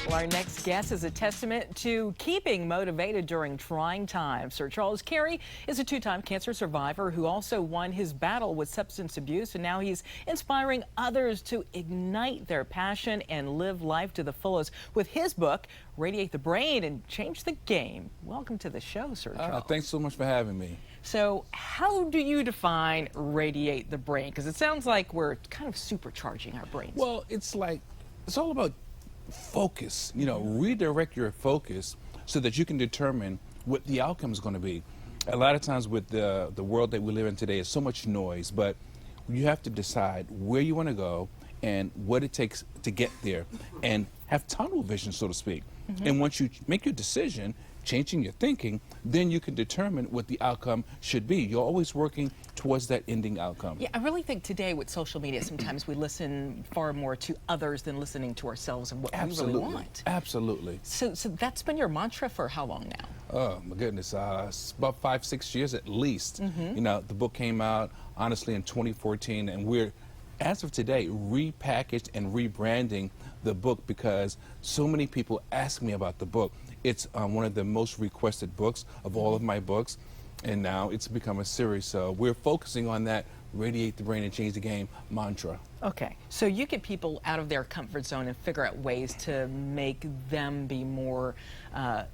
Well, our next guest is a testament to keeping motivated during trying times. Sir Charles Cary is a two-time cancer survivor who also won his battle with substance abuse, and now he's inspiring others to ignite their passion and live life to the fullest with his book, Radiate the Brain and Change the Game. Welcome to the show, Sir Charles. Thanks so much for having me. So how do you define radiate the brain? Because it sounds like we're kind of supercharging our brains. Well, it's all about focus, redirect your focus so that you can determine what the outcome is going to be. A lot of times with the world that we live in today is so much noise, but you have to decide where you want to go and what it takes to get there and have tunnel vision, so to speak. And once you make your decision, changing your thinking, then you can determine what the outcome should be. You're always working towards that ending outcome. Yeah, I really think today with social media, sometimes we listen far more to others than listening to ourselves and what we really want. Absolutely. So that's been your mantra for how long now? Oh my goodness, it's about 5-6 years at least. The book came out honestly in 2014, and we're, as of today, repackaged and rebranding the book because so many people ask me about the book. It's one of the most requested books of all of my books, and now it's become a series. So we're focusing on that radiate the brain and change the game mantra. Okay, so you get people out of their comfort zone and figure out ways to make them be more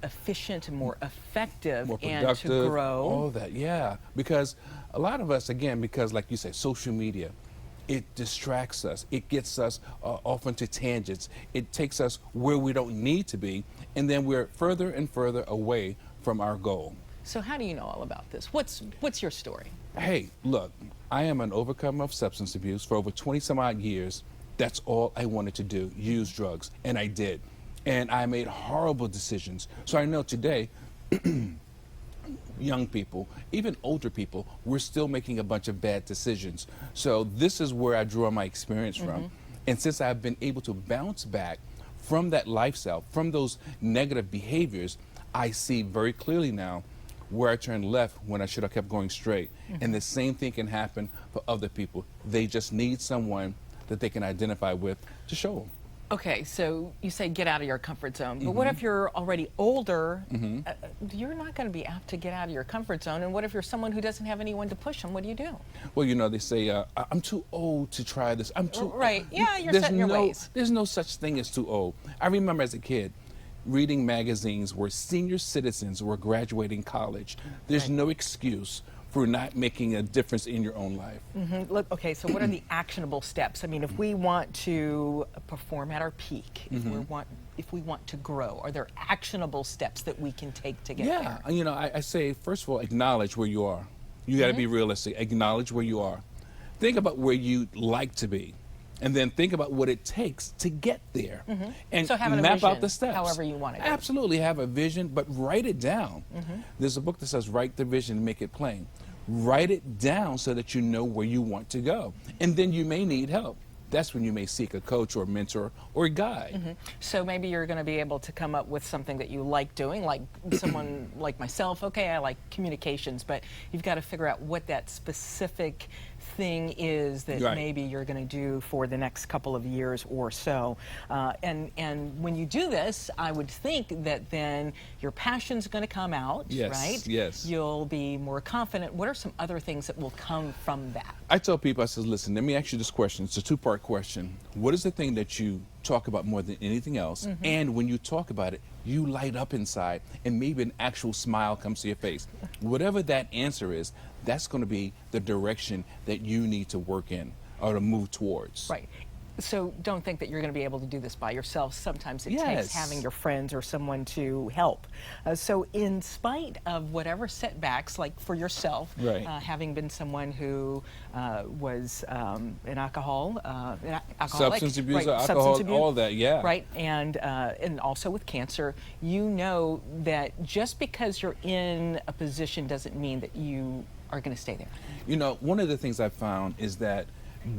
efficient and more effective, more and productive, to grow. All that, yeah. Because a lot of us, again, because like you say, social media, it distracts us. It gets us off into tangents. It takes us where we don't need to be, and then we're further and further away from our goal. So how do you know all about this? What's your story? Hey, look, I am an overcomer of substance abuse. For over 20 some odd years, that's all I wanted to do, use drugs, and I did. And I made horrible decisions. So I know today, young people, even older people, we're still making a bunch of bad decisions. So this is where I draw my experience from. And since I've been able to bounce back from that lifestyle, from those negative behaviors, I see very clearly now where I turned left when I should have kept going straight. And the same thing can happen for other people. They just need someone that they can identify with to show them. Okay, so you say get out of your comfort zone, but what if you're already older? You're not going to be apt to get out of your comfort zone, and what if you're someone who doesn't have anyone to push them? What do you do? Well, they say, I'm too old to try this. I'm too Right, yeah, you're set in your ways. There's no such thing as too old. I remember as a kid, reading magazines where senior citizens were graduating college. There's no excuse for not making a difference in your own life. Look, okay, so what are the actionable steps? I mean, if we want to perform at our peak, if we want to grow, are there actionable steps that we can take to get there? Yeah, I say, first of all, acknowledge where you are. You gotta be realistic, acknowledge where you are. Think about where you'd like to be, and then think about what it takes to get there. And so have a map vision, out the steps. however you want it. Absolutely, have a vision, but write it down. There's a book that says, write the vision and make it plain. Write it down so that you know where you want to go. And then you may need help. That's when you may seek a coach or a mentor or a guide. So maybe you're going to be able to come up with something that you like doing, like someone like myself. Okay, I like communications, but you've got to figure out what that specific thing is that maybe you're going to do for the next couple of years or so. And when you do this, I would think that then your passion's going to come out, right? Yes. You'll be more confident. What are some other things that will come from that? I tell people, I says, listen, let me ask you this question. It's a two-part question. What is the thing that you talk about more than anything else? And when you talk about it, you light up inside and maybe an actual smile comes to your face. Whatever that answer is, that's going to be the direction that you need to work in or to move towards. Right. So don't think that you're going to be able to do this by yourself. Sometimes it takes having your friends or someone to help. So in spite of whatever setbacks, like for yourself, having been someone who was an alcoholic, substance abuse, alcohol, all that, right, and also with cancer, you know that just because you're in a position doesn't mean that you are going to stay there. One of the things I've found is that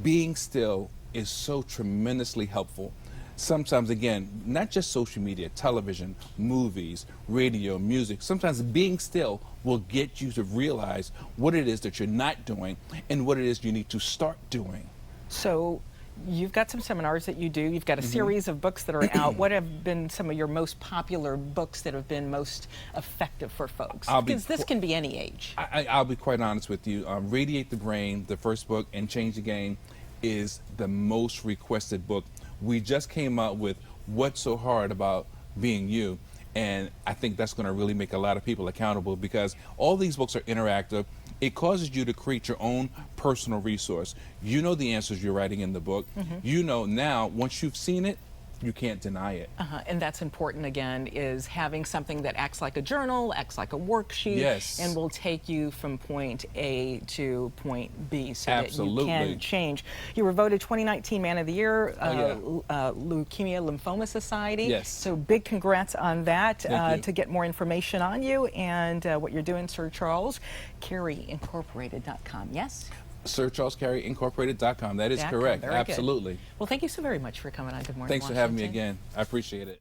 being still is so tremendously helpful. Sometimes, again, not just social media, television, movies, radio, music, sometimes being still will get you to realize what it is that you're not doing and what it is you need to start doing. So You've got some seminars that you do. You've got a series of books that are out. What have been some of your most popular books that have been most effective for folks? Because this can be any age. I'll be quite honest with you. Radiate the Brain, the first book, and Change the Game is the most requested book. We just came out with What's So Hard About Being You, and I think that's going to really make a lot of people accountable, because all these books are interactive. It causes you to create your own personal resource. You know the answers you're writing in the book. You know now, once you've seen it, you can't deny it. And that's important, again, is having something that acts like a journal, acts like a worksheet, and will take you from point A to point B so that you can change. You were voted 2019 Man of the Year, Leukemia Lymphoma Society. So big congrats on that. To get more information on you and what you're doing, Sir Charles, CaryIncorporated.com. Yes? SirCharlesCaryIncorporated.com. That is correct. Absolutely. Well, thank you so very much for coming on. Good morning. Thanks for having me again. I appreciate it.